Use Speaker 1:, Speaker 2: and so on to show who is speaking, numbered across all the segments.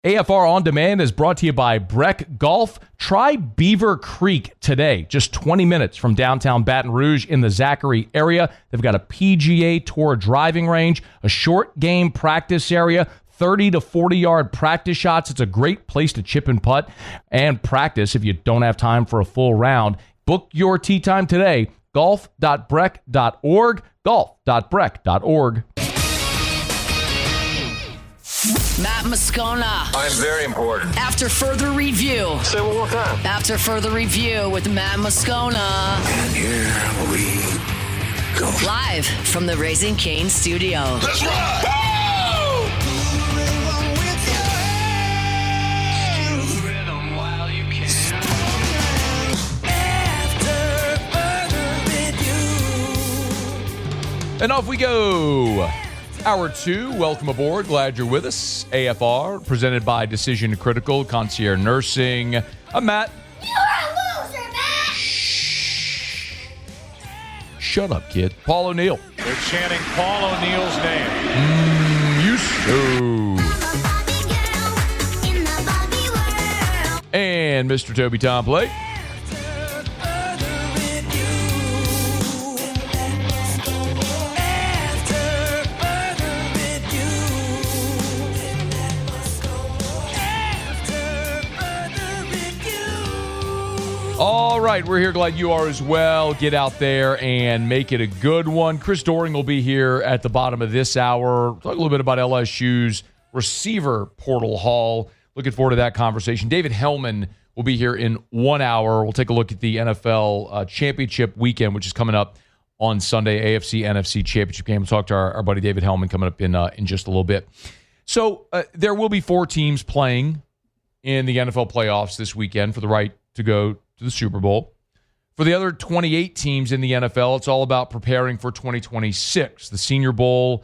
Speaker 1: AFR On Demand is brought to you by Breck Golf. Try Beaver Creek today, just 20 minutes from downtown Baton Rouge in the Zachary area. They've got a PGA Tour driving range, a short game practice area, 30 to 40-yard practice shots. It's a great place to chip and putt and practice if you don't have time for a full round. Book your tee time today, golf.breck.org, golf.breck.org.
Speaker 2: Matt Moscona.
Speaker 3: I'm very important.
Speaker 2: After further review.
Speaker 3: Say it one more time.
Speaker 2: After further review with Matt Moscona.
Speaker 3: And here we go.
Speaker 2: Live from the Raising Cane studio.
Speaker 3: Let's ride!
Speaker 1: And off we go. Hour 2, welcome aboard. Glad you're with us. AFR, presented by Decision Critical, Concierge Nursing. I'm Matt.
Speaker 4: You're a loser, Matt!
Speaker 1: Shut up, kid. Paul O'Neill.
Speaker 5: They're chanting Paul O'Neill's name.
Speaker 1: You so. And Mr. Toby Tomplay. All right, we're here. Glad you are as well. Get out there and make it a good one. Chris Doering will be here at the bottom of this hour. Talk a little bit about LSU's receiver portal haul. Looking forward to that conversation. David Hellman will be here in 1 hour. We'll take a look at the NFL championship weekend, which is coming up on Sunday, AFC, NFC championship game. We'll talk to our buddy David Hellman coming up in just a little bit. So there will be 4 teams playing in the NFL playoffs this weekend for the right to go to the Super Bowl. For the other 28 teams in the NFL, it's all about preparing for 2026. The Senior Bowl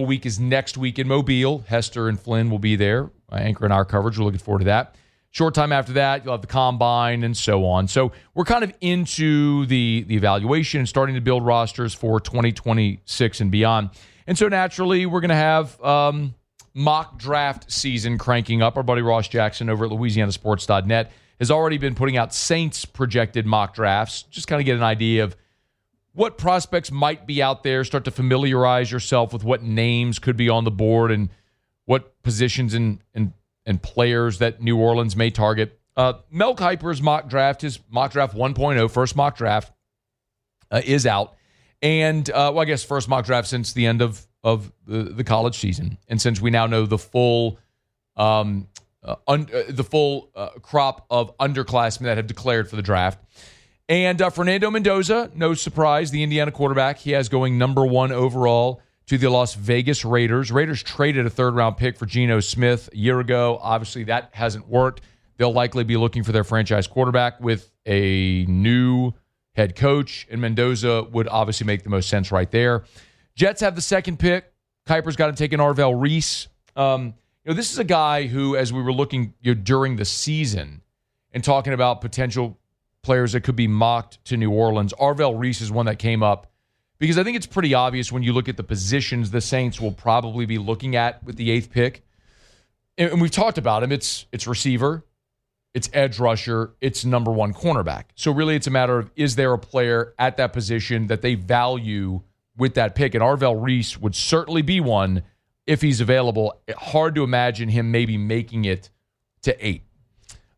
Speaker 1: week is next week in Mobile. Hester and Flynn will be there, anchoring our coverage. We're looking forward to that. Short time after that, you'll have the Combine and so on. So we're kind of into the evaluation and starting to build rosters for 2026 and beyond. And so naturally, we're going to have mock draft season cranking up. Our buddy Ross Jackson over at LouisianaSports.net has already been putting out Saints projected mock drafts. Just kind of get an idea of what prospects might be out there. Start to familiarize yourself with what names could be on the board and what positions and players that New Orleans may target. Mel Kiper's mock draft, his mock draft 1.0, first mock draft, is out. And, I guess first mock draft since the end of the college season. And since we now know the full crop of underclassmen that have declared for the draft. And Fernando Mendoza, no surprise, the Indiana quarterback, he has going number 1 overall to the Las Vegas Raiders. Raiders traded a third-round pick for Geno Smith a year ago. Obviously, that hasn't worked. They'll likely be looking for their franchise quarterback with a new head coach, and Mendoza would obviously make the most sense right there. Jets have the second pick. Kiper's got him taking Arvell Reese. This is a guy who, as we were looking during the season and talking about potential players that could be mocked to New Orleans, Arvell Reese is one that came up because I think it's pretty obvious when you look at the positions the Saints will probably be looking at with the 8th pick. And we've talked about him. It's receiver, it's edge rusher, it's number 1 cornerback. So really it's a matter of, is there a player at that position that they value with that pick? And Arvell Reese would certainly be one if he's available. Hard to imagine him maybe making it to 8.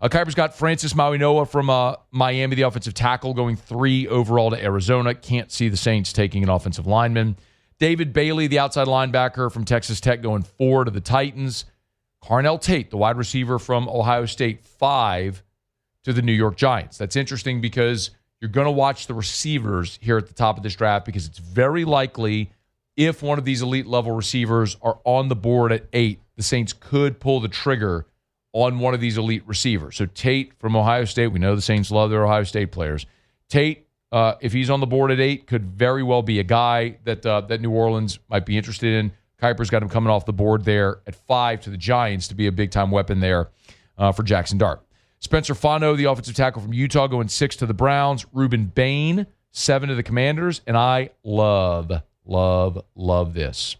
Speaker 1: Kiper's got Francis Mauigoa from Miami, the offensive tackle, going 3 overall to Arizona. Can't see the Saints taking an offensive lineman. David Bailey, the outside linebacker from Texas Tech, going 4 to the Titans. Carnell Tate, the wide receiver from Ohio State, 5 to the New York Giants. That's interesting because you're going to watch the receivers here at the top of this draft because it's very likely if one of these elite level receivers are on the board at 8, the Saints could pull the trigger on one of these elite receivers. So Tate from Ohio State, we know the Saints love their Ohio State players. Tate, if he's on the board at 8, could very well be a guy that New Orleans might be interested in. Kiper's got him coming off the board there at 5 to the Giants to be a big-time weapon there for Jackson Dart. Spencer Fano, the offensive tackle from Utah, going 6 to the Browns. Ruben Bain, 7 to the Commanders. And I love this.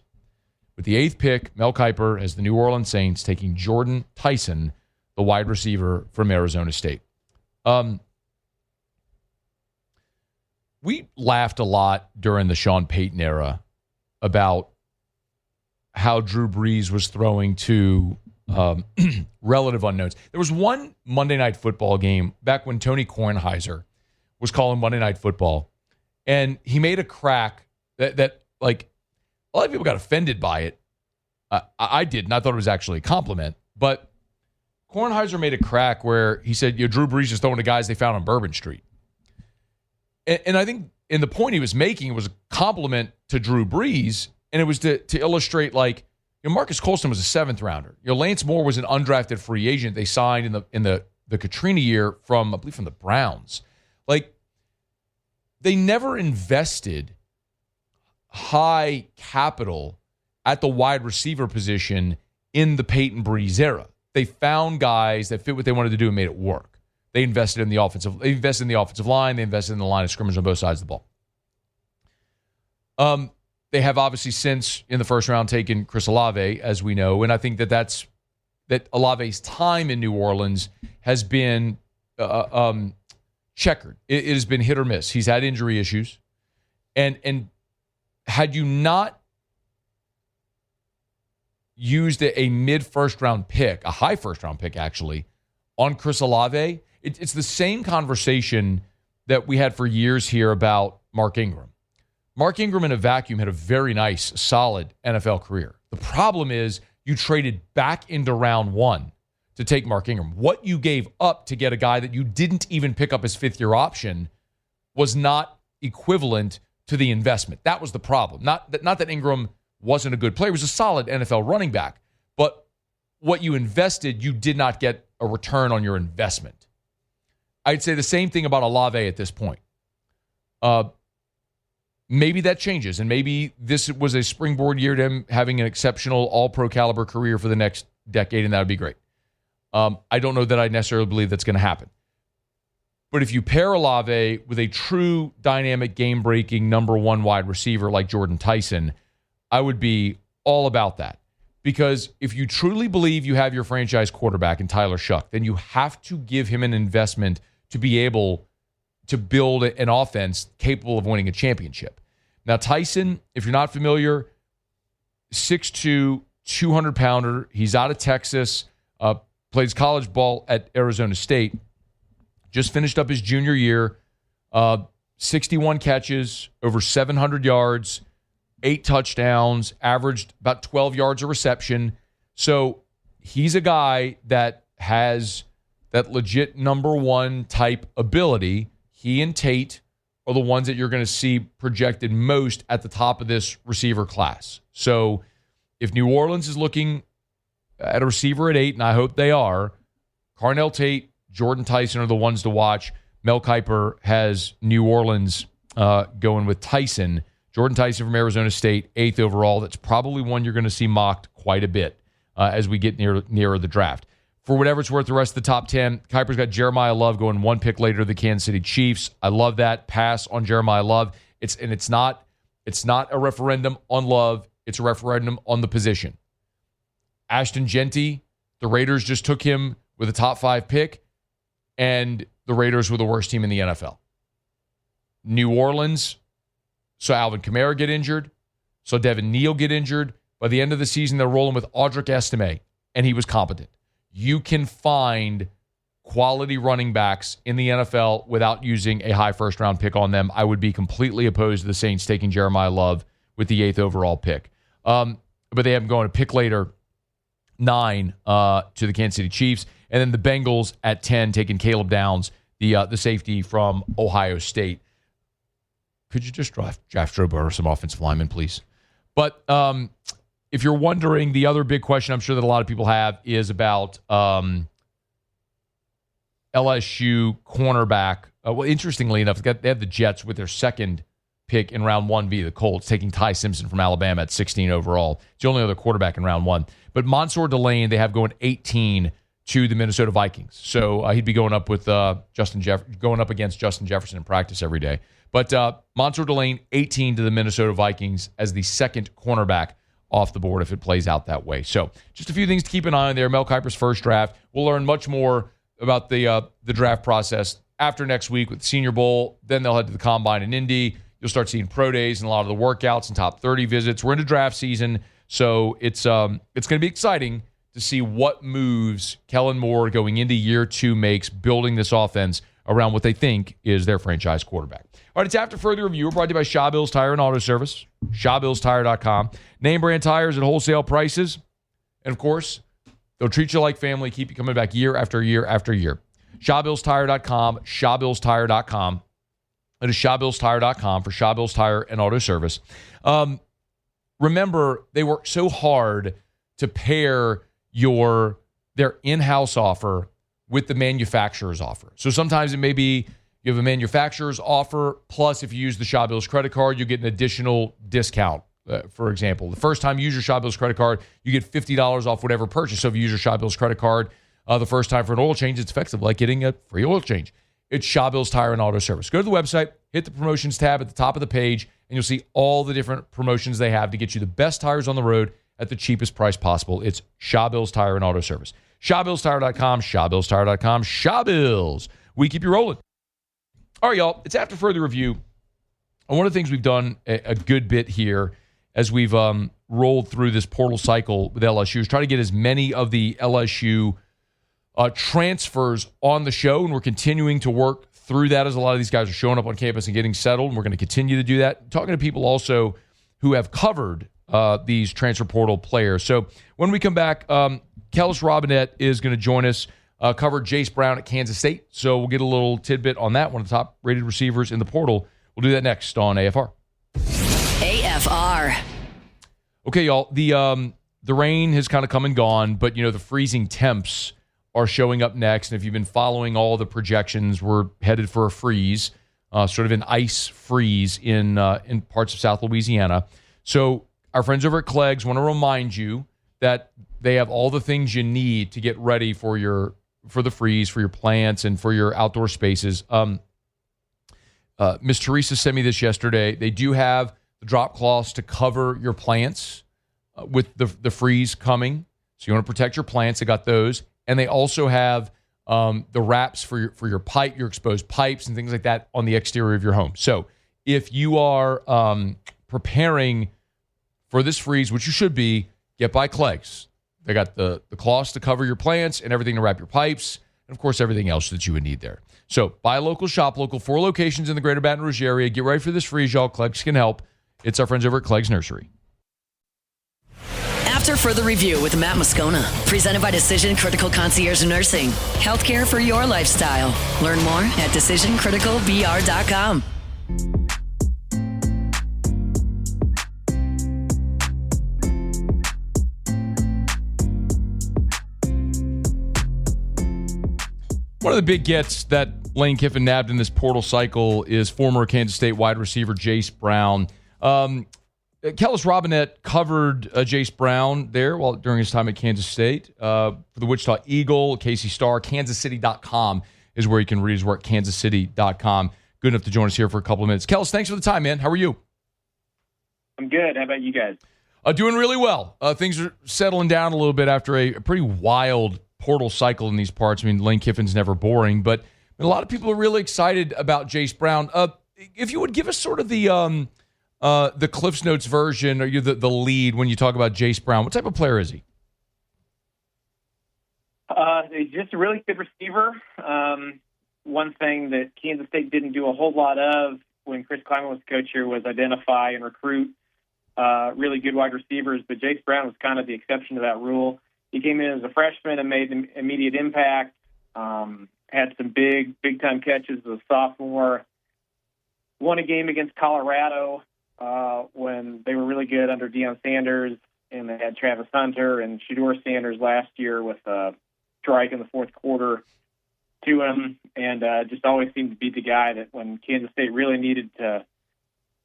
Speaker 1: With the 8th pick, Mel Kiper has the New Orleans Saints taking Jordan Tyson, the wide receiver from Arizona State. We laughed a lot during the Sean Payton era about how Drew Brees was throwing to relative unknowns. There was one Monday Night Football game back when Tony Kornheiser was calling Monday Night Football, and he made a crack that like, a lot of people got offended by it. I didn't. I thought it was actually a compliment. But Kornheiser made a crack where he said, Drew Brees is throwing to guys they found on Bourbon Street. And I think in the point he was making, it was a compliment to Drew Brees, and it was to illustrate, like, Marcus Colston was a 7th rounder. Lance Moore was an undrafted free agent they signed in the Katrina year from, I believe, from the Browns. Like, they never invested high capital at the wide receiver position in the Peyton Brees era. They found guys that fit what they wanted to do and made it work. They invested in the offensive line. They invested in the line of scrimmage on both sides of the ball. They have obviously since in the first round taken Chris Olave, as we know, and I think that Olave's time in New Orleans has been checkered. It has been hit or miss. He's had injury issues, and had you not used a mid-first round pick, a high first round pick actually, on Chris Olave, it's the same conversation that we had for years here about Mark Ingram. Mark Ingram in a vacuum had a very nice, solid NFL career. The problem is you traded back into round 1 to take Mark Ingram. What you gave up to get a guy that you didn't even pick up his 5th-year option was not equivalent to the investment. That was the problem. Not that Ingram wasn't a good player. He was a solid NFL running back. But what you invested, you did not get a return on your investment. I'd say the same thing about Olave at this point. Maybe that changes, and maybe this was a springboard year to him having an exceptional all-pro caliber career for the next decade, and that would be great. I don't know that I necessarily believe that's going to happen. But if you pair Olave with a true dynamic game-breaking number 1 wide receiver like Jordan Tyson, I would be all about that. Because if you truly believe you have your franchise quarterback in Tyler Shuck, then you have to give him an investment to be able to build an offense capable of winning a championship. Now, Tyson, if you're not familiar, 6'2", 200-pounder. He's out of Texas, plays college ball at Arizona State. Just finished up his junior year, 61 catches, over 700 yards, 8 touchdowns, averaged about 12 yards a reception. So he's a guy that has that legit number 1 type ability. He and Tate are the ones that you're going to see projected most at the top of this receiver class. So if New Orleans is looking at a receiver at 8, and I hope they are, Carnell Tate, Jordan Tyson are the ones to watch. Mel Kiper has New Orleans going with Tyson. Jordan Tyson from Arizona State, 8th overall. That's probably one you're going to see mocked quite a bit as we get nearer the draft. For whatever it's worth, the rest of the top 10, Kiper's got Jeremiah Love going 1 pick later to the Kansas City Chiefs. I love that pass on Jeremiah Love. It's not a referendum on Love. It's a referendum on the position. Ashton Genty, the Raiders just took him with a top 5 pick, and the Raiders were the worst team in the NFL. New Orleans saw Alvin Kamara get injured, saw Devin Neal get injured. By the end of the season, they're rolling with Audric Estime, and he was competent. You can find quality running backs in the NFL without using a high first-round pick on them. I would be completely opposed to the Saints taking Jeremiah Love with the 8th overall pick. But they have him going to pick later, 9 to the Kansas City Chiefs. And then the Bengals at 10 taking Caleb Downs, the safety from Ohio State. Could you just draft Joe Burrow or some offensive linemen, please? But if you're wondering, the other big question I'm sure that a lot of people have is about LSU cornerback. Well, interestingly enough, they have the Jets with their 2nd pick in round 1 via the Colts, taking Ty Simpson from Alabama at 16 overall. It's the only other quarterback in round 1. But Mansour Delane, they have going 18 to the Minnesota Vikings. So he'd be going up with going up against Justin Jefferson in practice every day. But Mansour Delane, 18 to the Minnesota Vikings as the 2nd cornerback off the board if it plays out that way. So just a few things to keep an eye on there. Mel Kiper's first draft. We'll learn much more about the draft process after next week with the Senior Bowl. Then they'll head to the Combine in Indy. You'll start seeing pro days and a lot of the workouts and top 30 visits. We're into draft season, so it's going to be exciting to see what moves Kellen Moore going into year 2 makes, building this offense around what they think is their franchise quarterback. All right, it's After Further Review. We're brought to you by Shaw Bills Tire and Auto Service, ShawBillsTire.com. Name brand tires at wholesale prices. And, of course, they'll treat you like family, keep you coming back year after year after year. ShawBillsTire.com, ShawBillsTire.com. It is ShawBillsTire.com for Shaw Bills Tire and Auto Service. Remember, they work so hard to pair their in-house offer with the manufacturer's offer. So sometimes it may be you have a manufacturer's offer, plus if you use the Shaw Bills credit card, you get an additional discount. For example, the first time you use your Shaw Bills credit card, you get $50 off whatever purchase. So if you use your Shaw Bills credit card the first time for an oil change, it's effective like getting a free oil change. It's Shaw Bills Tire and Auto Service. Go to the website, hit the promotions tab at the top of the page, and you'll see all the different promotions they have to get you the best tires on the road at the cheapest price possible. It's Shaw Bills Tire and Auto Service. ShawBillsTire.com, ShawBillsTire.com, Shaw Bills. We keep you rolling. All right, y'all, it's After Further Review. And one of the things we've done a good bit here as we've rolled through this portal cycle with LSU is try to get as many of the LSU transfers on the show, and we're continuing to work through that as a lot of these guys are showing up on campus and getting settled, and we're going to continue to do that. Talking to people also who have covered these transfer portal players. So when we come back, Kellis Robinette is going to join us, covered Jace Brown at Kansas State. So we'll get a little tidbit on that, one of the top-rated receivers in the portal. We'll do that next on AFR.
Speaker 2: AFR.
Speaker 1: Okay, y'all, the rain has kind of come and gone, but, the freezing temps are showing up next. And if you've been following all the projections, we're headed for a freeze, sort of an ice freeze in parts of South Louisiana. So our friends over at Clegg's want to remind you that they have all the things you need to get ready for the freeze, for your plants, and for your outdoor spaces. Miss Teresa sent me this yesterday. They do have the drop cloths to cover your plants with the freeze coming. So you want to protect your plants. They got those. And they also have the wraps for your pipe, your exposed pipes and things like that on the exterior of your home. So if you are preparing for this freeze, which you should be, get by Clegg's. They got the cloths to cover your plants and everything to wrap your pipes, and, of course, everything else that you would need there. So buy local, shop local, 4 locations in the greater Baton Rouge area. Get ready for this freeze, y'all. Clegg's can help. It's our friends over at Clegg's Nursery.
Speaker 2: After Further Review with Matt Moscona, presented by Decision Critical Concierge Nursing. Healthcare for your lifestyle. Learn more at DecisionCriticalBR.com.
Speaker 1: One of the big gets that Lane Kiffin nabbed in this portal cycle is former Kansas State wide receiver Jace Brown. Kellis Robinette covered Jace Brown there during his time at Kansas State. For the Wichita Eagle, KC Star, KansasCity.com is where you can read his work, KansasCity.com. Good enough to join us here for a couple of minutes. Kellis, thanks for the time, man. How are you?
Speaker 6: I'm good. How about you guys?
Speaker 1: Doing really well. Things are settling down a little bit after a pretty wild portal cycle in these parts. I mean, Lane Kiffin's never boring, but a lot of people are really excited about Jace Brown. If you would give us sort of the Cliff's Notes version, or the lead when you talk about Jace Brown, what type of player is he?
Speaker 6: He's just a really good receiver. One thing that Kansas State didn't do a whole lot of when Chris Klieman was coach here was identify and recruit really good wide receivers, but Jace Brown was kind of the exception to that rule. He came in as a freshman and made an immediate impact, had some big-time catches as a sophomore, won a game against Colorado when they were really good under Deion Sanders, and they had Travis Hunter and Shedeur Sanders last year with a strike in the fourth quarter to him, and just always seemed to be the guy that when Kansas State really needed to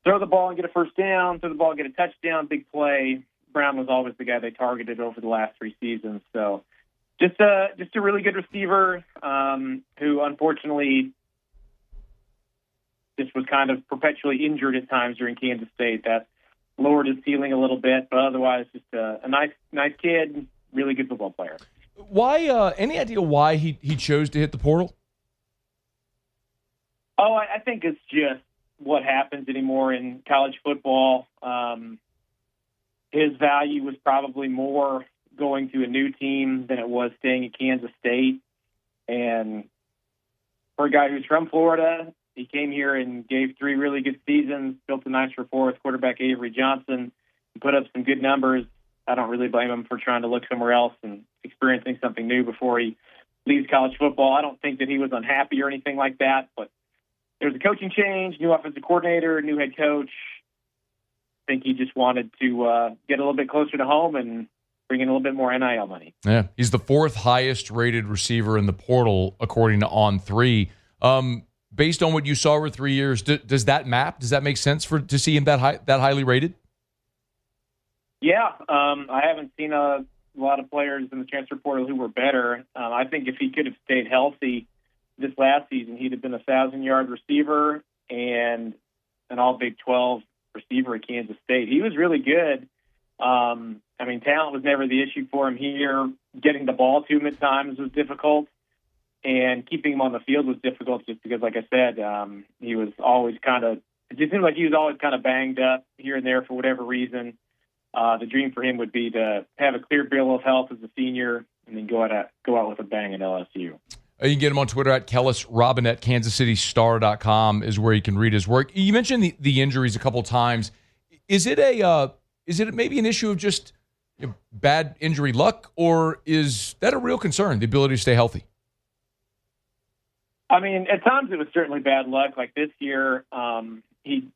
Speaker 6: throw the ball and get a first down, throw the ball and get a touchdown, big play, Brown was always the guy they targeted over the last 3 seasons. So just a really good receiver who unfortunately just was kind of perpetually injured at times during Kansas State. That lowered his ceiling a little bit, but otherwise just a nice kid, really good football player.
Speaker 1: Why? Any idea why he chose to hit the portal?
Speaker 6: Oh, I think it's just what happens anymore in college football. His value was probably more going to a new team than it was staying at Kansas State. And for a guy who's from Florida, he came here and gave 3 really good seasons, built a nice rapport with quarterback Avery Johnson, and put up some good numbers. I don't really blame him for trying to look somewhere else and experiencing something new before he leaves college football. I don't think that he was unhappy or anything like that, but there's a coaching change, new offensive coordinator, new head coach. I think he just wanted to get a little bit closer to home and bring in a little bit more NIL money.
Speaker 1: Yeah, he's the 4th highest rated receiver in the portal, according to On3. Based on what you saw over 3 years, does that map? Does that make sense to see him that highly rated?
Speaker 6: Yeah, I haven't seen a lot of players in the transfer portal who were better. I think if he could have stayed healthy this last season, he'd have been a 1,000-yard receiver and an all Big 12 receiver at Kansas State. He was really good. Talent was never the issue for him here. Getting the ball to him at times was difficult, and keeping him on the field was difficult just because, like I said, he was always it just seemed like he was always kind of banged up here and there for whatever reason. The dream for him would be to have a clear bill of health as a senior and then go out with a bang at LSU. You
Speaker 1: can get him on Twitter at Kellis Robinette. KansasCityStar.com is where you can read his work. You mentioned the injuries a couple times. Is it maybe an issue of just bad injury luck, or is that a real concern, the ability to stay healthy?
Speaker 6: At times it was certainly bad luck. Like this year, he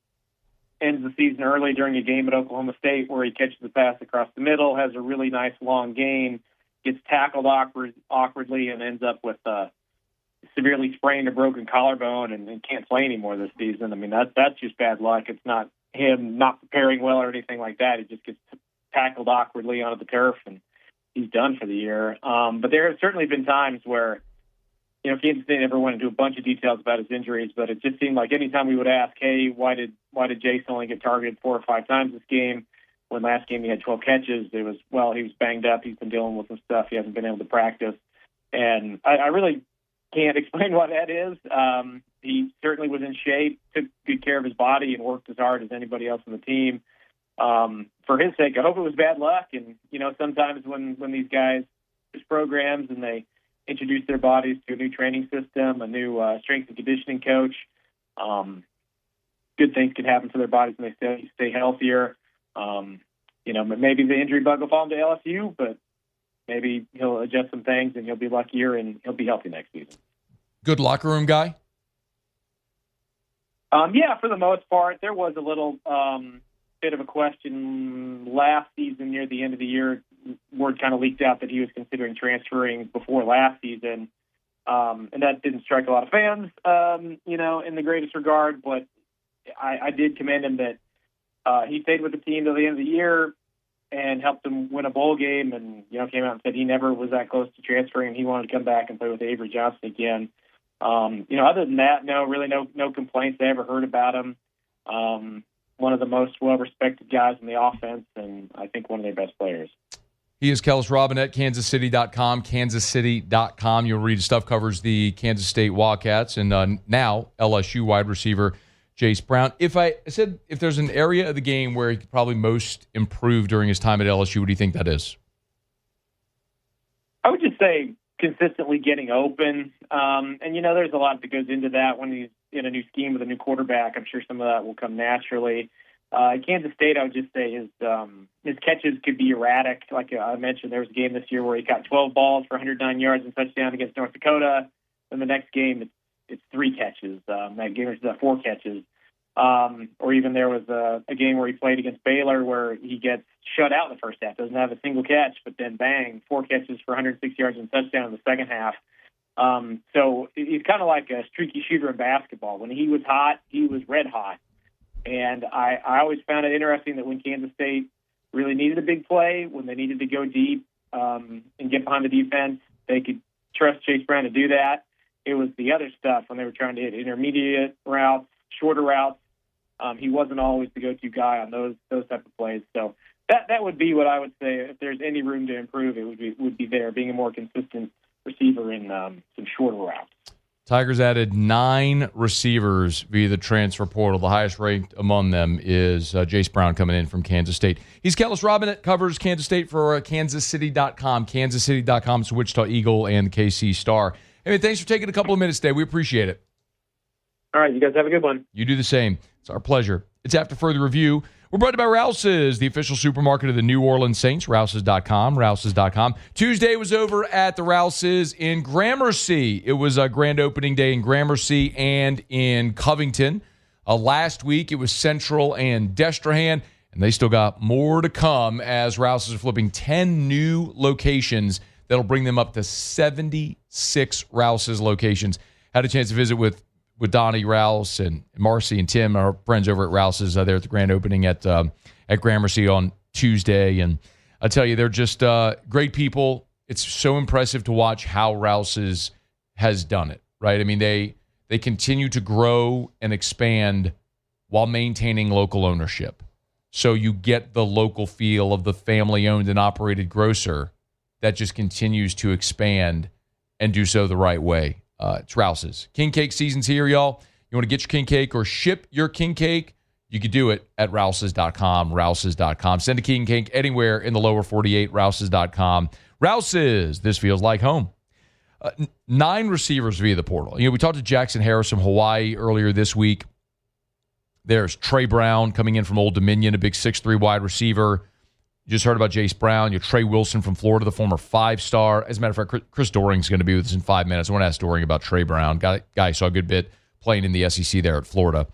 Speaker 6: ends the season early during a game at Oklahoma State where he catches the pass across the middle, has a really nice long gain, gets tackled awkwardly, and ends up with a severely sprained or broken collarbone and can't play anymore this season. That's just bad luck. It's not him not preparing well or anything like that. He just gets tackled awkwardly onto the turf, and he's done for the year. But there have certainly been times where, Kansas State never went into a bunch of details about his injuries, but it just seemed like anytime we would ask, hey, why did Jace only get targeted 4 or 5 times this game, when last game he had 12 catches, it was, well, he was banged up. He's been dealing with some stuff. He hasn't been able to practice. And I really can't explain why that is. He certainly was in shape, took good care of his body, and worked as hard as anybody else on the team. For his sake, I hope it was bad luck. And, sometimes when these guys, there's programs and they introduce their bodies to a new training system, a new strength and conditioning coach, good things can happen to their bodies and they stay healthier. Maybe the injury bug will fall into LSU, but maybe he'll adjust some things and he'll be luckier and he'll be healthy next season.
Speaker 1: Good locker room guy?
Speaker 6: Yeah, for the most part. There was a little bit of a question last season near the end of the year. Word kind of leaked out that he was considering transferring before last season. And that didn't strike a lot of fans, in the greatest regard. But I did commend him that he stayed with the team till the end of the year and helped them win a bowl game, and came out and said he never was that close to transferring, and he wanted to come back and play with Avery Johnson again. Other than that, no complaints I ever heard about him. One of the most well-respected guys in the offense, and I think one of their best players.
Speaker 1: He is Kellis Robinette, KansasCity.com, KansasCity.com. You'll read stuff covers the Kansas State Wildcats and now LSU wide receiver Jace Brown. If there's an area of the game where he could probably most improve during his time at LSU, what do you think that is?
Speaker 6: I would just say consistently getting open. There's a lot that goes into that when he's in a new scheme with a new quarterback. I'm sure some of that will come naturally. At Kansas State, I would just say his catches could be erratic. Like I mentioned, there was a game this year where he caught 12 balls for 109 yards and touchdown against North Dakota. And the next game, it's 3 catches. That game was 4 catches. Or even there was a game where he played against Baylor where he gets shut out in the first half, doesn't have a single catch, but then bang, 4 catches for 106 yards and touchdown in the second half. So he's kind of like a streaky shooter in basketball. When he was hot, he was red hot. And I always found it interesting that when Kansas State really needed a big play, when they needed to go deep and get behind the defense, they could trust Jace Brown to do that. It was the other stuff when they were trying to hit intermediate routes, shorter routes. he wasn't always the go-to guy on those type of plays. So that would be what I would say. If there's any room to improve, it would be there, being a more consistent receiver in some shorter routes.
Speaker 1: Tigers added 9 receivers via the transfer portal. The highest ranked among them is Jace Brown coming in from Kansas State. He's Kellis Robinett, covers Kansas State for KansasCity.com. KansasCity.com, it's Wichita Eagle and the KC Star. Hey, man, thanks for taking a couple of minutes today. We appreciate it.
Speaker 6: All right, you guys have a good one.
Speaker 1: You do the same. It's our pleasure. It's After Further Review. We're brought to you by Rouse's, the official supermarket of the New Orleans Saints. Rouse's.com, Rouse's.com. Tuesday was over at the Rouse's in Gramercy. It was a grand opening day in Gramercy and in Covington. Last week, it was Central and Destrehan, and they still got more to come as Rouse's are flipping 10 new locations that'll bring them up to 76 Rouse's locations. Had a chance to visit with Donnie Rouse and Marcy and Tim, our friends over at Rouse's, there at the grand opening at Gramercy on Tuesday. And I tell you, they're just great people. It's so impressive to watch how Rouse's has done it, right? I mean, they continue to grow and expand while maintaining local ownership. So you get the local feel of the family-owned and operated grocer that just continues to expand and do so the right way. It's Rouse's. King cake season's here, y'all. You want to get your king cake or ship your king cake? You can do it at Rouse's.com, Rouse's.com. Send a king cake anywhere in the lower 48, Rouse's.com. Rouse's, this feels like home. 9 receivers via the portal. We talked to Jackson Harris from Hawaii earlier this week. There's Trey Brown coming in from Old Dominion, a big 6'3" wide receiver. You just heard about Jace Brown. You have Trey Wilson from Florida, the former 5-star. As a matter of fact, Chris Doering's going to be with us in 5 minutes. I want to ask Doering about Trey Brown. Guy saw a good bit playing in the SEC there at Florida.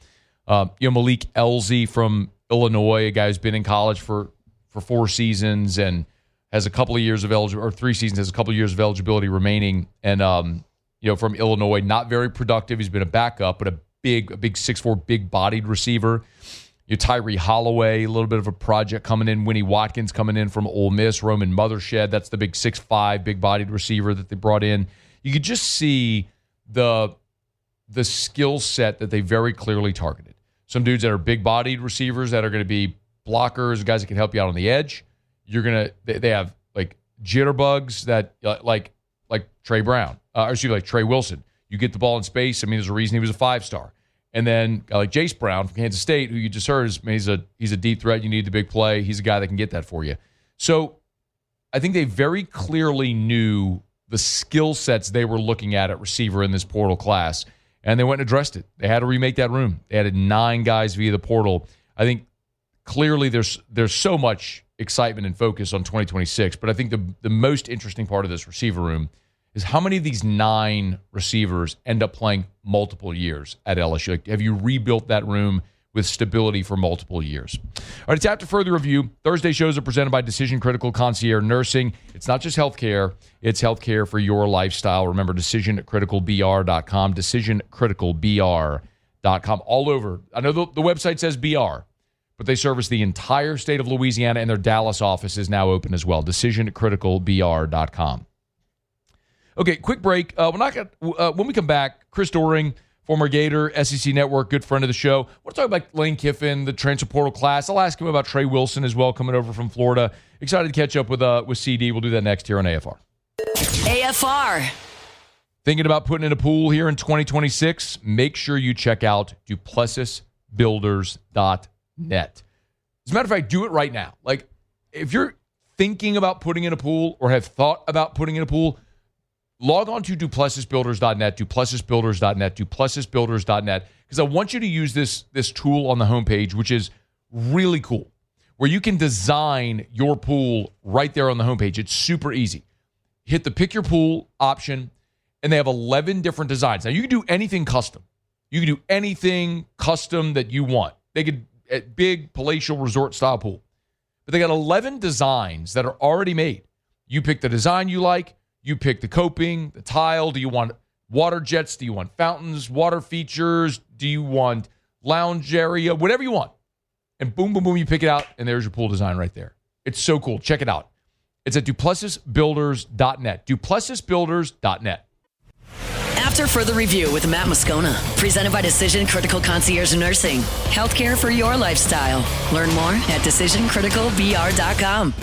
Speaker 1: Malik Elzy from Illinois, a guy who's been in college for 4 seasons and has a couple of years of eligibility, or 3 seasons, has a couple of years of eligibility remaining. And from Illinois, not very productive. He's been a backup, but a big 6'4", big-bodied receiver. Tyree Holloway, a little bit of a project coming in. Winnie Watkins coming in from Ole Miss. Roman Mothershed, that's the big 6'5", big-bodied receiver that they brought in. You could just see the skill set that they very clearly targeted. Some dudes that are big-bodied receivers that are going to be blockers, guys that can help you out on the edge. They have like jitterbugs that like Trey Brown, like Trey Wilson. You get the ball in space. I mean, there's a reason he was a 5-star. And then a guy like Jace Brown from Kansas State, who you just heard, he's a deep threat. You need the big play. He's a guy that can get that for you. So I think they very clearly knew the skill sets they were looking at receiver in this portal class, and they went and addressed it. They had to remake that room. They added 9 guys via the portal. I think clearly there's so much excitement and focus on 2026, but I think the most interesting part of this receiver room is how many of these 9 receivers end up playing multiple years at LSU. Like, have you rebuilt that room with stability for multiple years? All right, it's After Further Review. Thursday shows are presented by Decision Critical Concierge Nursing. It's not just healthcare, it's healthcare for your lifestyle. Remember, DecisionCriticalBR.com, DecisionCriticalBR.com, all over. I know the website says BR, but they service the entire state of Louisiana, and their Dallas office is now open as well, DecisionCriticalBR.com. Okay, quick break. When we come back, Chris Doering, former Gator, SEC Network, good friend of the show. I want to talk about Lane Kiffin, the transfer portal class. I'll ask him about Trey Wilson as well, coming over from Florida. Excited to catch up with CD. We'll do that next here on AFR.
Speaker 2: AFR.
Speaker 1: Thinking about putting in a pool here in 2026? Make sure you check out DuplessisBuilders.net. As a matter of fact, do it right now. Like, if you're thinking about putting in a pool or have thought about putting in a pool, log on to DuplessisBuilders.net, DuplessisBuilders.net, DuplessisBuilders.net, because I want you to use this tool on the homepage, which is really cool, where you can design your pool right there on the homepage. It's super easy. Hit the Pick Your Pool option, and they have 11 different designs. Now, you can do anything custom. You can do anything custom that you want. They could, at big palatial resort-style pool. But they got 11 designs that are already made. You pick the design you like. You pick the coping, the tile. Do you want water jets? Do you want fountains, water features? Do you want lounge area? Whatever you want. And boom, boom, boom, you pick it out, and there's your pool design right there. It's so cool. Check it out. It's at DuplessisBuilders.net. DuplessisBuilders.net.
Speaker 2: After further review with Matt Moscona, presented by Decision Critical Concierge Nursing. Healthcare for your lifestyle. Learn more at decisioncriticalbr.com.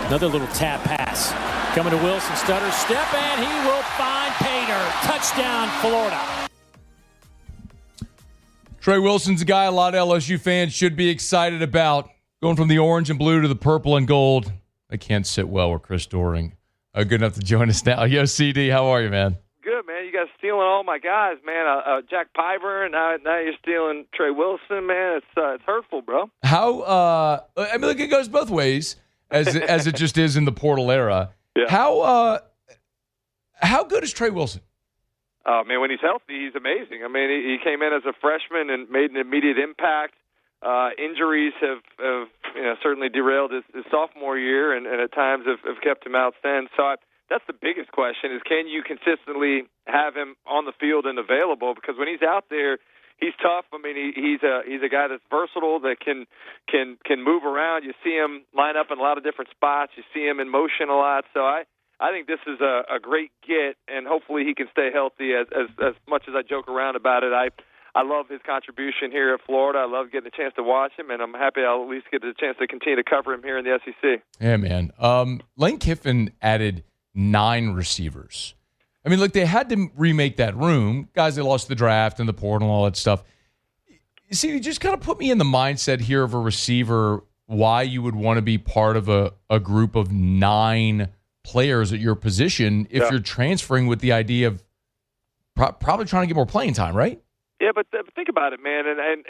Speaker 7: Another little tap pass. Coming to Wilson, stutter step, and he will find Pater. Touchdown, Florida.
Speaker 1: Trey Wilson's a guy a lot of LSU fans should be excited about. Going from the orange and blue to the purple and gold. I can't sit well with Chris Doering. Good enough to join us now. Yo, CD, how are you, man?
Speaker 8: Good, man. You guys stealing all my guys, man. Jack Piper, and now you're stealing Trey Wilson, man. It's hurtful, bro.
Speaker 1: How? I mean, look, it goes both ways, as it just is in the portal era.
Speaker 8: Yeah.
Speaker 1: How good is Trey Wilson?
Speaker 8: Man, when he's healthy, he's amazing. I mean, he came in as a freshman and made an immediate impact. Injuries have certainly derailed his sophomore year, and at times have kept him out since. So that's the biggest question: is can you consistently have him on the field and available? Because when he's out there, he's tough. I mean, he's a guy that's versatile, that can move around. You see him line up in a lot of different spots. You see him in motion a lot. So I think this is a great get, and hopefully he can stay healthy. As much as I joke around about it, I love his contribution here at Florida. I love getting a chance to watch him, and I'm happy I'll at least get the chance to continue to cover him here in the SEC.
Speaker 1: Yeah, man. Lane Kiffin added 9 receivers. I mean, look, they had to remake that room. Guys, they lost the draft and the portal and all that stuff. See, you just kind of put me in the mindset here of a receiver, why you would want to be part of a group of 9 players at your position if you're transferring with the idea of probably trying to get more playing time, right?
Speaker 8: Yeah, but think about it, man. And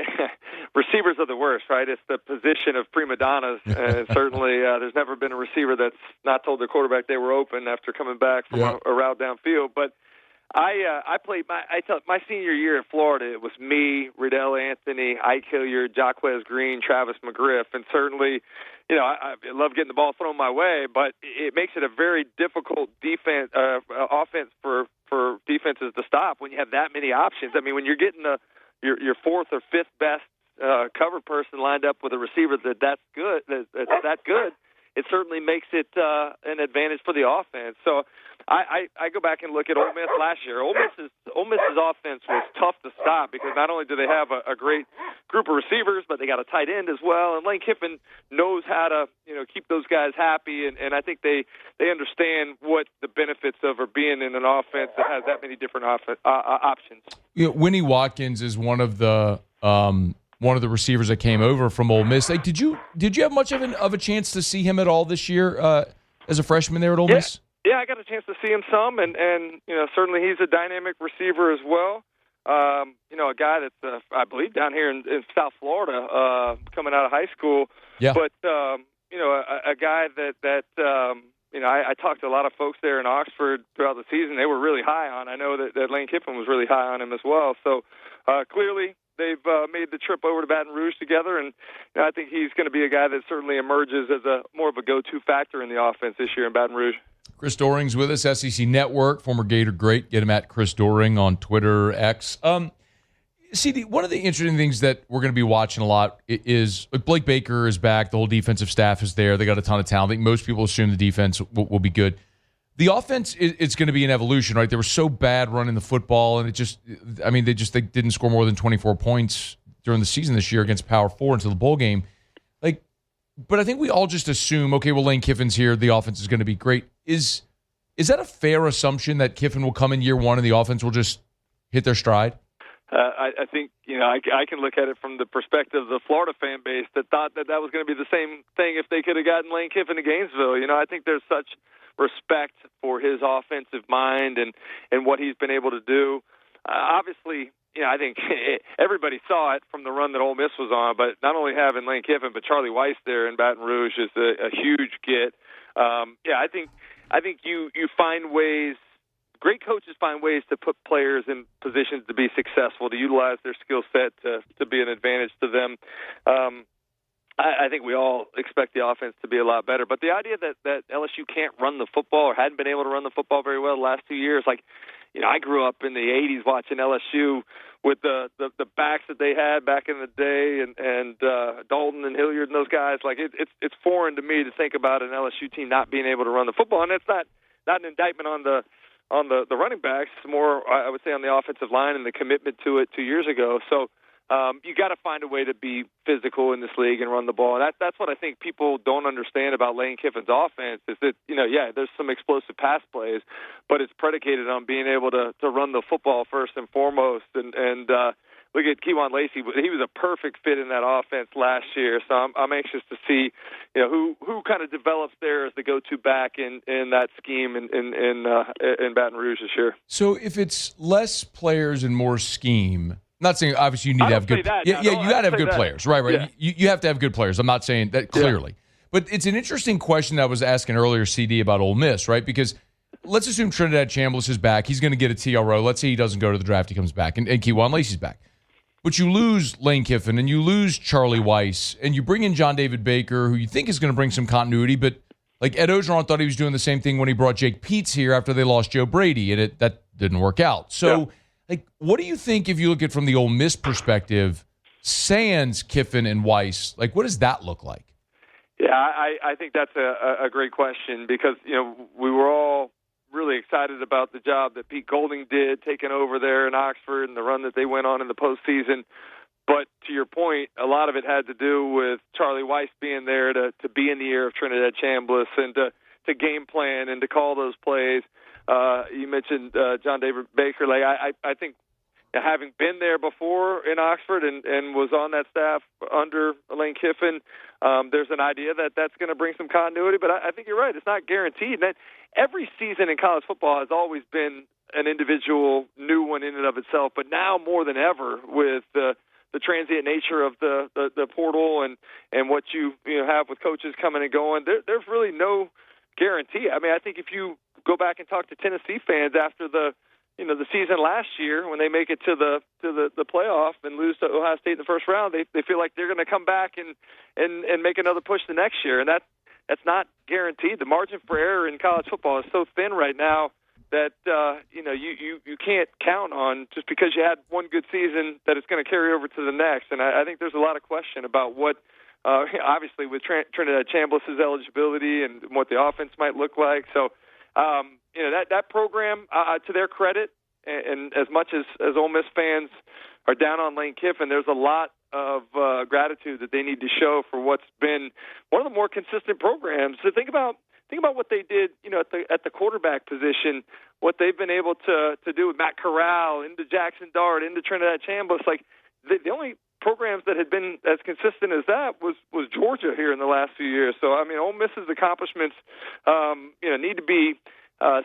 Speaker 8: receivers are the worst, right? It's the position of prima donnas. And certainly there's never been a receiver that's not told their quarterback they were open after coming back from a route downfield. But I played my senior year at Florida. It was me, Riddell Anthony, Ike Hilliard, Jacquez Green, Travis McGriff. And certainly, I love getting the ball thrown my way, but it makes it a very difficult offense for defenses to stop when you have that many options. I mean, when you're getting your 4th or 5th best cover person lined up with a receiver that's good, it certainly makes it an advantage for the offense. So I go back and look at Ole Miss last year. Ole Miss's offense was tough to stop because not only do they have a great group of receivers, but they got a tight end as well. And Lane Kiffin knows how to keep those guys happy, and I think they understand what the benefits of being in an offense that has that many different options.
Speaker 1: Winnie Watkins is one of the receivers that came over from Ole Miss. Like, did you have much of a chance to see him at all this year as a freshman there at Ole Miss?
Speaker 8: Yeah, I got a chance to see him some, and certainly he's a dynamic receiver as well. A guy that's I believe down here in South Florida, coming out of high school.
Speaker 1: Yeah.
Speaker 8: But a guy that I talked to a lot of folks there in Oxford throughout the season. They were really high on. I know that Lane Kiffin was really high on him as well. So clearly they've made the trip over to Baton Rouge together, and I think he's going to be a guy that certainly emerges as more of a go-to factor in the offense this year in Baton Rouge.
Speaker 1: Chris Doering's with us, SEC Network, former Gator great. Get him at Chris Doering on Twitter, X. CD, one of the interesting things that we're going to be watching a lot is Blake Baker is back. The whole defensive staff is there. They got a ton of talent. I think most people assume the defense will be good. The offense, it's going to be an evolution, right? They were so bad running the football, and they didn't score more than 24 points during the season this year against Power 4 until the bowl game. But I think we all just assume, okay, well, Lane Kiffin's here. The offense is going to be great. Is that a fair assumption that Kiffin will come in year one and the offense will just hit their stride?
Speaker 8: I think, I can look at it from the perspective of the Florida fan base that thought that was going to be the same thing if they could have gotten Lane Kiffin to Gainesville. I think there's such respect for his offensive mind and what he's been able to do. Obviously, I think everybody saw it from the run that Ole Miss was on, but not only having Lane Kiffin, but Charlie Weiss there in Baton Rouge is a huge get. I think you find ways. Great coaches find ways to put players in positions to be successful, to utilize their skill set to be an advantage to them. I think we all expect the offense to be a lot better. But the idea that LSU can't run the football or hadn't been able to run the football very well the last 2 years, I grew up in the 80s watching LSU with the backs that they had back in the day and Dalton and Hilliard and those guys. It's foreign to me to think about an LSU team not being able to run the football. And it's not not an indictment on the running backs, more I would say on the offensive line and the commitment to it 2 years ago. So you got to find a way to be physical in this league and run the ball. And that's what I think people don't understand about Lane Kiffin's offense is that, there's some explosive pass plays, but it's predicated on being able to run the football first and foremost. And look at Kewan Lacey. He was a perfect fit in that offense last year. So I'm anxious to see, who kind of develops there as the go-to back in that scheme in Baton Rouge this year.
Speaker 1: So if it's less players and more scheme, I'm not saying obviously you need to have good. You got to have good players, right?
Speaker 8: Yeah.
Speaker 1: You have to have good players. I'm not saying that clearly, but it's an interesting question that I was asking earlier, CD, about Ole Miss, right? Because let's assume Trinidad Chambliss is back. He's going to get a TRO. Let's say he doesn't go to the draft. He comes back, and Kewan Lacey's back. But you lose Lane Kiffin, and you lose Charlie Weiss, and you bring in John David Baker, who you think is going to bring some continuity, but like Ed Ogeron thought he was doing the same thing when he brought Jake Peetz here after they lost Joe Brady, and that didn't work out. So, what do you think if you look at it from the Ole Miss perspective, sans Kiffin and Weiss, what does that look like?
Speaker 8: Yeah, I think that's a great question because, we were all really excited about the job that Pete Golding did taking over there in Oxford and the run that they went on in the postseason. But to your point, a lot of it had to do with Charlie Weiss being there to be in the ear of Trinidad Chambliss and to game plan and to call those plays. You mentioned John David Baker. I think having been there before in Oxford and was on that staff under Lane Kiffin, there's an idea that that's going to bring some continuity. But I think you're right. It's not guaranteed. That every season in college football has always been an individual new one in and of itself. But now more than ever with the transient nature of the portal and what you have with coaches coming and going, there's really no guarantee. I mean, I think if you go back and talk to Tennessee fans after the season last year when they make it to the playoff and lose to Ohio State in the first round, they feel like they're going to come back and make another push the next year, and that's not guaranteed. The margin for error in college football is so thin right now that you can't count on just because you had one good season that it's going to carry over to the next. And I think there's a lot of question about what, obviously, with Trinidad Chambliss's eligibility and what the offense might look like. So, that program, to their credit, and as much as Ole Miss fans are down on Lane Kiffin, there's a lot of gratitude that they need to show for what's been one of the more consistent programs. So think about what they did, at the quarterback position, what they've been able to do with Matt Corral, into Jackson Dart, into Trinidad Chambliss. The only programs that had been as consistent as that was Georgia here in the last few years. So, I mean, Ole Miss's accomplishments, need to be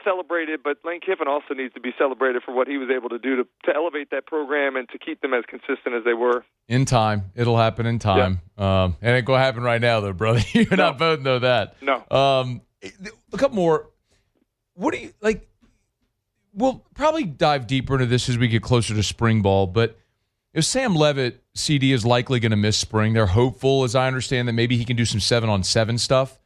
Speaker 8: celebrated, but Lane Kiffin also needs to be celebrated for what he was able to do to elevate that program and to keep them as consistent as they were. In time. It'll happen in time. Yeah. It ain't going to happen right now, though, brother. You're not both know that. No. A couple more. What do you, we'll probably dive deeper into this as we get closer to spring ball, but if Sam Leavitt, CD, is likely going to miss spring, they're hopeful, as I understand, that maybe he can do some 7-on-7 stuff.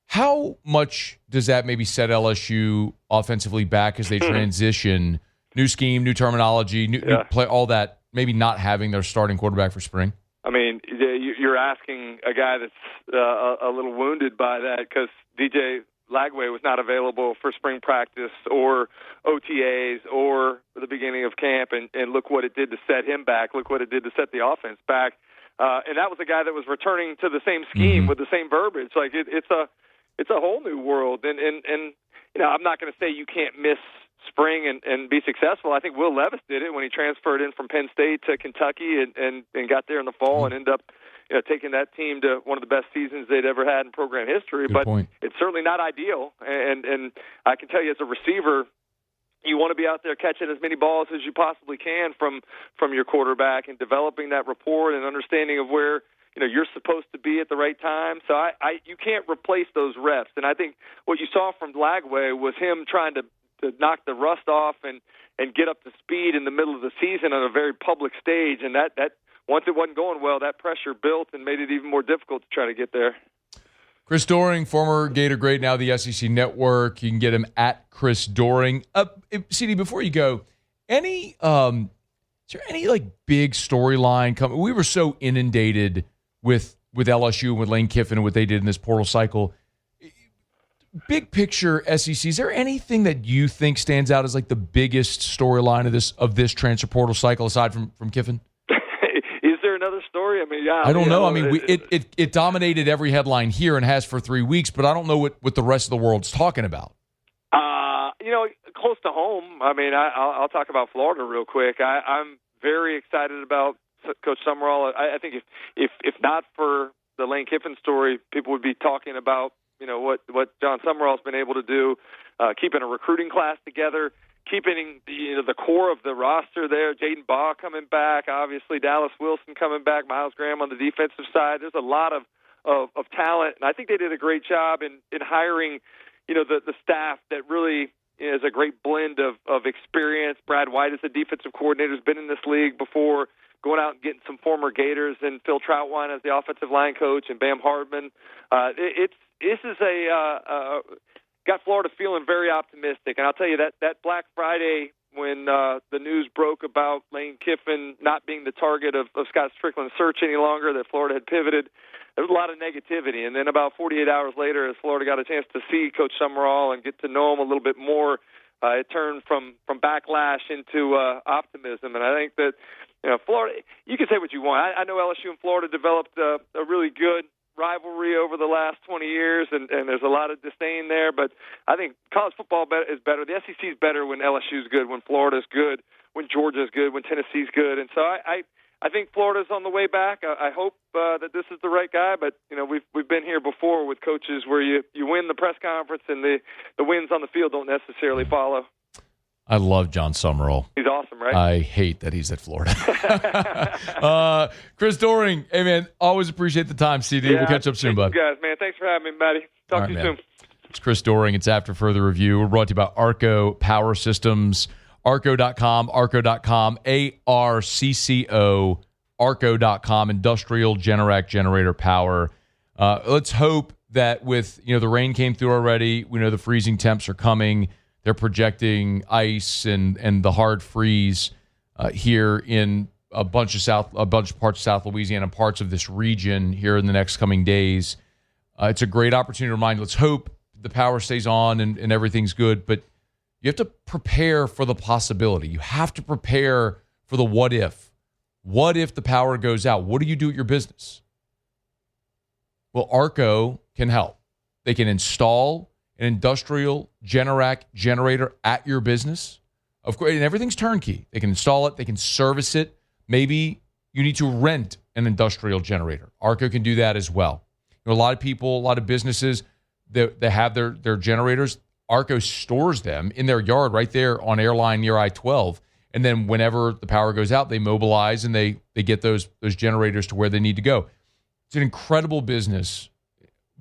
Speaker 8: How much does that maybe set LSU offensively back as they transition? New scheme, new terminology, new play, all that, maybe not having their starting quarterback for spring? I mean, you're asking a guy that's a little wounded by that because DJ Lagway was not available for spring practice or OTAs or the beginning of camp, and look what it did to set him back. Look what it did to set the offense back. And that was a guy that was returning to the same scheme with the same verbiage. It's a whole new world. And I'm not going to say you can't miss spring and be successful. I think Will Levis did it when he transferred in from Penn State to Kentucky and got there in the fall and ended up taking that team to one of the best seasons they'd ever had in program history. Good point. It's certainly not ideal. And I can tell you as a receiver, you want to be out there catching as many balls as you possibly can from your quarterback and developing that rapport and understanding of where you're supposed to be at the right time. So you can't replace those reps. And I think what you saw from Lagway was him trying to knock the rust off and get up to speed in the middle of the season on a very public stage. And that once it wasn't going well, that pressure built and made it even more difficult to try to get there. Chris Doering, former Gator great, now the SEC Network. You can get him at Chris Doering. CD, before you go, is there any big storyline coming? We were so inundated with LSU and with Lane Kiffin and what they did in this portal cycle.
Speaker 1: big picture SEC, is there anything that you think stands out as like the biggest storyline of this transfer portal cycle aside from Kiffin?
Speaker 8: Is there another story? I mean, yeah.
Speaker 1: I don't know. I mean, it dominated every headline here and has for 3 weeks, but I don't know what the rest of the world's talking about.
Speaker 8: Close to home. I mean, I'll talk about Florida real quick. I'm very excited about Coach Summerall. I think if not for the Lane Kiffin story, people would be talking about what John Summerall's been able to do, keeping a recruiting class together, keeping the core of the roster there. Jaden Baugh coming back, obviously Dallas Wilson coming back, Miles Graham on the defensive side. There's a lot of talent, and I think they did a great job in hiring the staff that really is a great blend of experience. Brad White is the defensive coordinator, has been in this league before, going out and getting some former Gators, and Phil Troutwine as the offensive line coach, and Bam Hardman. This is got Florida feeling very optimistic. And I'll tell you that Black Friday when the news broke about Lane Kiffin not being the target of Scott Strickland's search any longer, that Florida had pivoted, there was a lot of negativity. And then about 48 hours later, as Florida got a chance to see Coach Summerall and get to know him a little bit more, it turned from backlash into optimism. And I think that Florida, you can say what you want. I know LSU and Florida developed a really good rivalry over the last 20 years, and there's a lot of disdain there. But I think college football is better. The SEC is better when LSU is good, when Florida is good, when Georgia is good, when Tennessee is good. And so I think Florida's on the way back. I hope that this is the right guy, but we've been here before with coaches where you win the press conference and the wins on the field don't necessarily follow.
Speaker 1: I love John Summerall.
Speaker 8: He's awesome, right?
Speaker 1: I hate that he's at Florida. Chris Doering, hey, man, always appreciate the time, CD. We'll catch up soon, bud.
Speaker 8: Guys, man, thanks for having me, buddy. Talk to you soon.
Speaker 1: It's Chris Doering. It's After Further Review. We're brought to you by Arco Power Systems, arco.com, arco.com, ARCCO, arco.com, industrial Generac generator power. Let's hope that with, the rain came through already. We know the freezing temps are coming. They're projecting ice and the hard freeze here in a bunch of parts of South Louisiana, parts of this region here in the next coming days. It's a great opportunity to remind. Let's hope the power stays on and everything's good. But you have to prepare for the possibility. You have to prepare for the what if. What if the power goes out? What do you do at your business? Well, Arco can help. They can install an industrial Generac generator at your business. Of course, and everything's turnkey. They can install it. They can service it. Maybe you need to rent an industrial generator. Arco can do that as well. A lot of people, a lot of businesses, they have their generators. Arco stores them in their yard right there on Airline near I-12. And then whenever the power goes out, they mobilize and they get those generators to where they need to go. It's an incredible business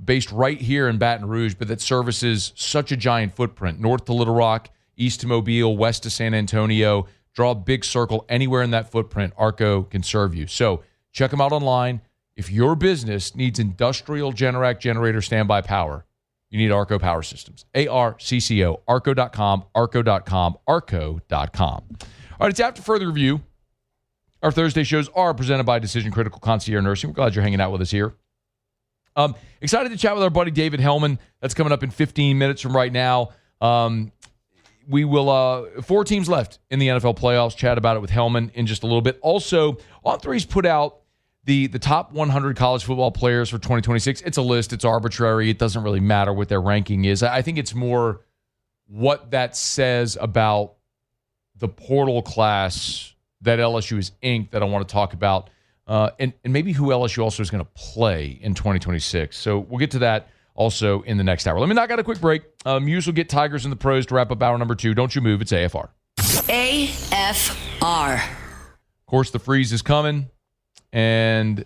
Speaker 1: based right here in Baton Rouge, but that services such a giant footprint. North to Little Rock, east to Mobile, west to San Antonio. Draw a big circle anywhere in that footprint. Arco can serve you. So check them out online. If your business needs industrial Generac generator standby power, you need Arco Power Systems. ARCCO, arco.com, arco.com, arco.com. All right, it's After Further Review. Our Thursday shows are presented by Decision Critical Concierge Nursing. We're glad you're hanging out with us here. Excited to chat with our buddy David Hellman. That's coming up in 15 minutes from right now. We will 4 teams left in the NFL playoffs. Chat about it with Hellman in just a little bit. Also, On3's put out the top 100 college football players for 2026. It's a list. It's arbitrary. It doesn't really matter what their ranking is. I think it's more what that says about the portal class that LSU is inked that I want to talk about. And maybe who LSU also is going to play in 2026. So we'll get to that also in the next hour. Let me knock out a quick break. Muse will get Tigers and the Pros to wrap up hour number 2. Don't you move. It's AFR.
Speaker 2: AFR.
Speaker 1: Of course, the freeze is coming. And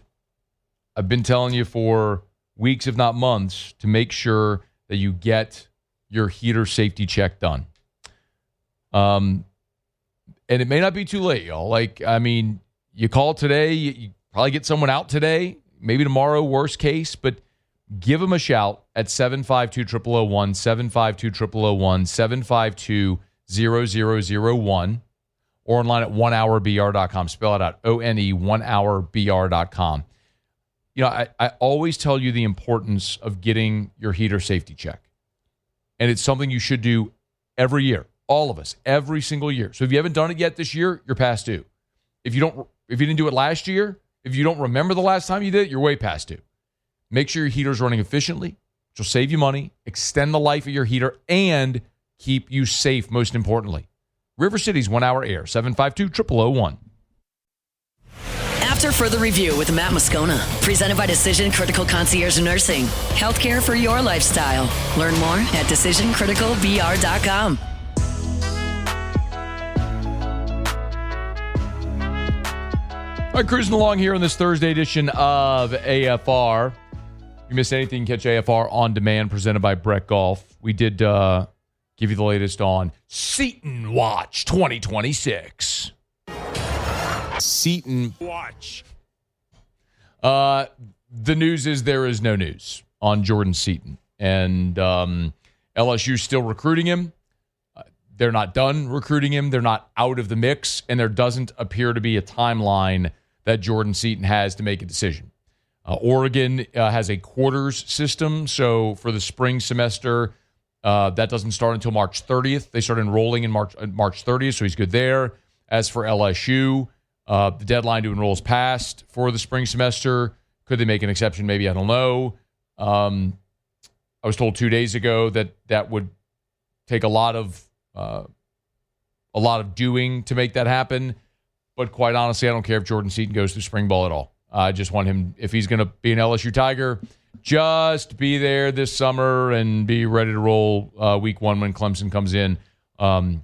Speaker 1: I've been telling you for weeks, if not months, to make sure that you get your heater safety check done. And it may not be too late, y'all. You call today, you probably get someone out today, maybe tomorrow, worst case, but give them a shout at 752-0001, 752-0001, 752-0001, or online at onehourbr.com. Spell it out, O-N-E, onehourbr.com. I always tell you the importance of getting your heater safety check. And it's something you should do every year. All of us, every single year. So if you haven't done it yet this year, you're past due. If you didn't do it last year, if you don't remember the last time you did it, you're way past due. Make sure your heater's running efficiently, which will save you money, extend the life of your heater, and keep you safe, most importantly. River City's 1 Hour Air, 752-0001.
Speaker 2: After further review with Matt Moscona, presented by Decision Critical Concierge Nursing. Healthcare for your lifestyle. Learn more at decisioncriticalbr.com.
Speaker 1: All right, cruising along here on this Thursday edition of AFR. If you missed anything, catch AFR On Demand, presented by Brett Golf. We did give you the latest on Seton Watch 2026. Seton Watch. The news is there is no news on Jordan Seton. And LSU is still recruiting him. They're not done recruiting him. They're not out of the mix. And there doesn't appear to be a timeline that Jordan Seton has to make a decision. Oregon has a quarters system. So for the spring semester, that doesn't start until March 30th. They start enrolling in March 30th, so he's good there. As for LSU, the deadline to enroll is passed for the spring semester. Could they make an exception? Maybe. I don't know. I was told 2 days ago that would take a lot of doing to make that happen. But quite honestly, I don't care if Jordan Seton goes through spring ball at all. I just want him, if he's going to be an LSU Tiger, just be there this summer and be ready to roll week one when Clemson comes in on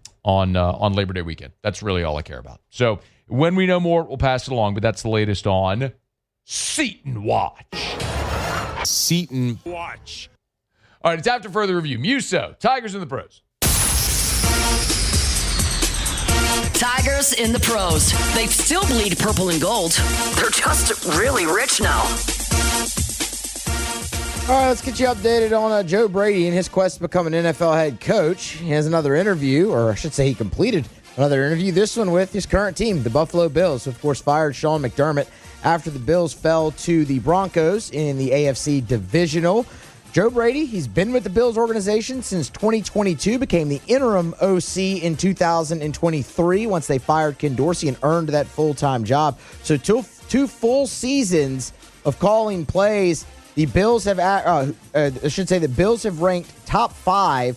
Speaker 1: Labor Day weekend. That's really all I care about. So when we know more, we'll pass it along. But that's the latest on Seton Watch. Seton Watch. All right, it's after further review. Muso, Tigers in the pros.
Speaker 2: Tigers in the pros. They still bleed purple and gold. They're just really rich now.
Speaker 9: All right, let's get you updated on Joe Brady and his quest to become an NFL head coach. He has another interview, or I should say he completed another interview, this one with his current team, the Buffalo Bills, who of course fired Sean McDermott after the Bills fell to the Broncos in the AFC Divisional. Joe Brady, he's been with the Bills organization since 2022, became the interim OC in 2023 once they fired Ken Dorsey and earned that full-time job. So two full seasons of calling plays. The Bills have, the Bills have ranked top 3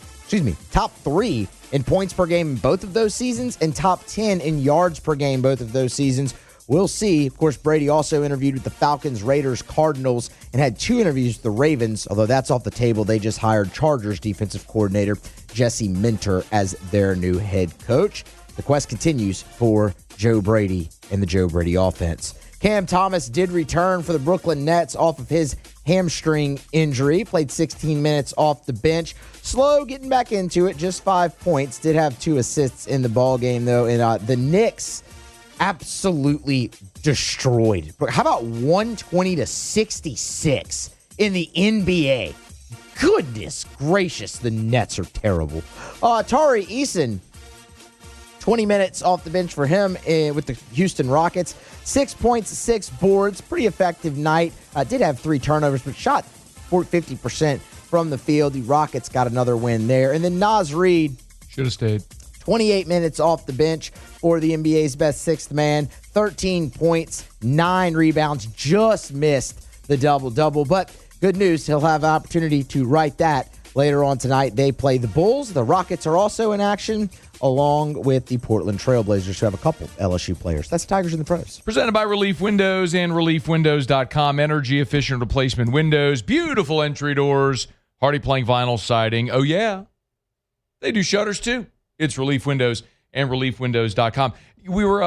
Speaker 9: in points per game in both of those seasons and top 10 in yards per game both of those seasons. We'll see. Of course, Brady also interviewed with the Falcons, Raiders, Cardinals, and had 2 interviews with the Ravens, although that's off the table. They just hired Chargers defensive coordinator Jesse Minter as their new head coach. The quest continues for Joe Brady and the Joe Brady offense. Cam Thomas did return for the Brooklyn Nets off of his hamstring injury. Played 16 minutes off the bench. Slow getting back into it, just 5 points. Did have 2 assists in the ball game, though. And the Knicks absolutely destroyed. How about 120-66 in the NBA? Goodness gracious, the Nets are terrible. Tari Eason, 20 minutes off the bench for him with the Houston Rockets. 6 points, 6 boards. Pretty effective night. Did have 3 turnovers, but shot 50% from the field. The Rockets got another win there. And then Naz Reid
Speaker 1: should have stayed.
Speaker 9: 28 minutes off the bench for the NBA's best sixth man. 13 points, 9 rebounds. Just missed the double-double. But good news, he'll have an opportunity to write that later on tonight. They play the Bulls. The Rockets are also in action, along with the Portland Trailblazers, who have a couple LSU players. That's Tigers in the pros.
Speaker 1: Presented by Relief Windows and ReliefWindows.com. Energy-efficient replacement windows, beautiful entry doors, hardy plank vinyl siding. Oh, yeah. They do shutters, too. It's Relief Windows and ReliefWindows.com. We were,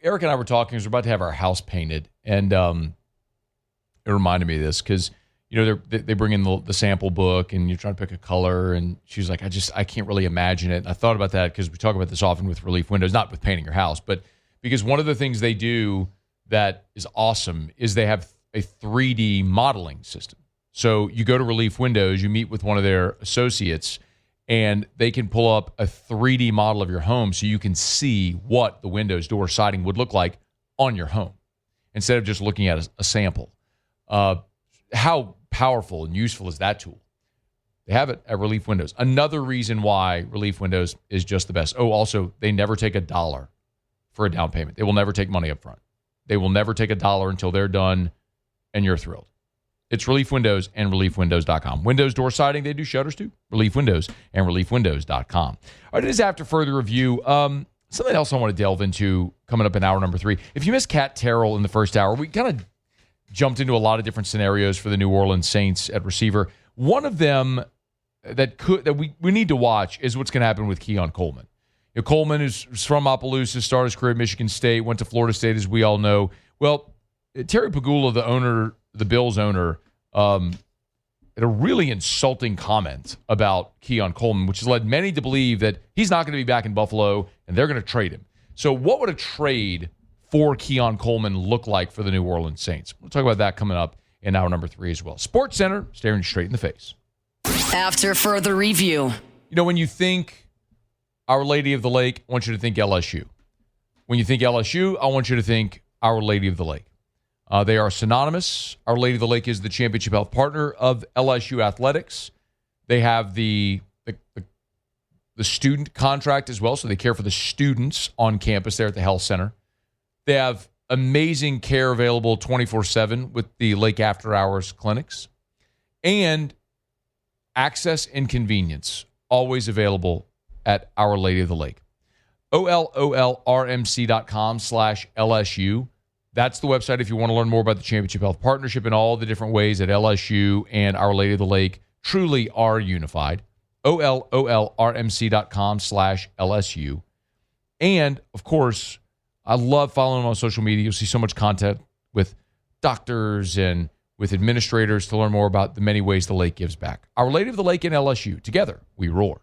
Speaker 1: Eric and I were talking because we're about to have our house painted, and it reminded me of this because, you know, they bring in the sample book and you're trying to pick a color, and she's like, I can't really imagine it. And I thought about that because we talk about this often with Relief Windows, not with painting your house, but because one of the things they do that is awesome is they have a 3D modeling system. So you go to Relief Windows, you meet with one of their associates, and they can pull up a 3D model of your home so you can see what the windows, door, siding would look like on your home instead of just looking at a sample. How powerful and useful is that tool? They have it at Relief Windows. Another reason why Relief Windows is just the best. Oh, also, they never take $1 for a down payment. They will never take money up front. They will never take $1 until they're done and you're thrilled. It's Relief Windows and ReliefWindows.com. Windows door siding, they do shutters too. Relief Windows and ReliefWindows.com. All right, it is after further review. Something else I want to delve into coming up in hour number 3. If you missed Kat Terrell in the first hour, we kind of jumped into a lot of different scenarios for the New Orleans Saints at receiver. One of them that we need to watch is what's going to happen with Keon Coleman. Coleman is from Opelousas, started his career at Michigan State, went to Florida State, as we all know. Well, Terry Pagula, the Bills owner, had a really insulting comment about Keon Coleman, which has led many to believe that he's not going to be back in Buffalo and they're going to trade him. So what would a trade for Keon Coleman look like for the New Orleans Saints? We'll talk about that coming up in hour number 3 as well. Sports Center, staring you straight in the face.
Speaker 2: After further review.
Speaker 1: When you think Our Lady of the Lake, I want you to think LSU. When you think LSU, I want you to think Our Lady of the Lake. They are synonymous. Our Lady of the Lake is the championship health partner of LSU athletics. They have the student contract as well, so they care for the students on campus there at the health center. They have amazing care available 24/7 with the Lake After Hours clinics. And access and convenience, always available at Our Lady of the Lake. OLOLRMC.com/LSU. That's the website if you want to learn more about the Championship Health Partnership and all the different ways that LSU and Our Lady of the Lake truly are unified. OLOLRMC.com/LSU. And, of course, I love following them on social media. You'll see so much content with doctors and with administrators to learn more about the many ways the lake gives back. Our Lady of the Lake and LSU. Together, we roar.